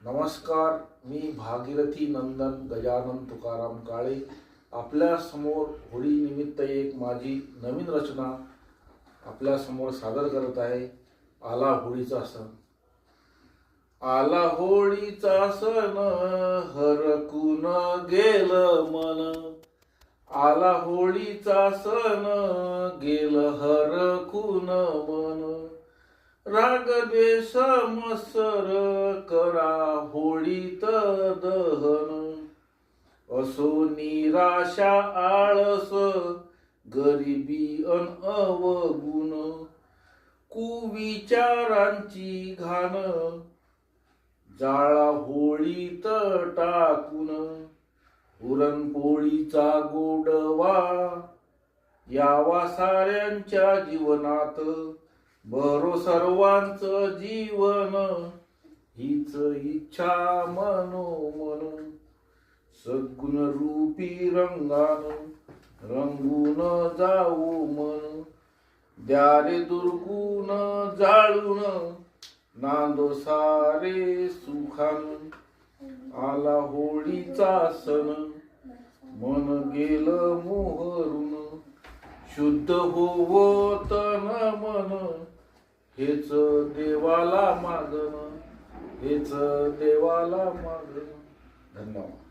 नमस्कार, मी भागीरथी नंदन गजानन तुकाराम काळे आपल्या समोर होळी निमित्त एक माझी नवीन रचना आपल्या समोर सादर करत आहे। आला होळीचा सण, आला होळीचा सण, हरकून गेलं मन। आला होळीचा सण, गेलं हरकून मन। राग द्वेष मत्सर करा होळीत दहन। असो निराशा आळस गरिबी अन अवगुण। कुविचारांची घाण जाळा होळीत टाकून। पुरणपोळीचा गोडवा यावा साऱ्यांच्या जीवनात। बरो सर्वांचं जीवन हीच इच्छा मनोमन। सद्गुण रूपी रंगान रंगून जाऊ मन। द्यारे दुर्गुण जाळून नांदो सारे सुखान। आला होळीचा सण मन गेलं मोहरून। शुद्ध होवो तन मन हेच देवाला मागन, हेच देवाला मागन। धन्यवाद।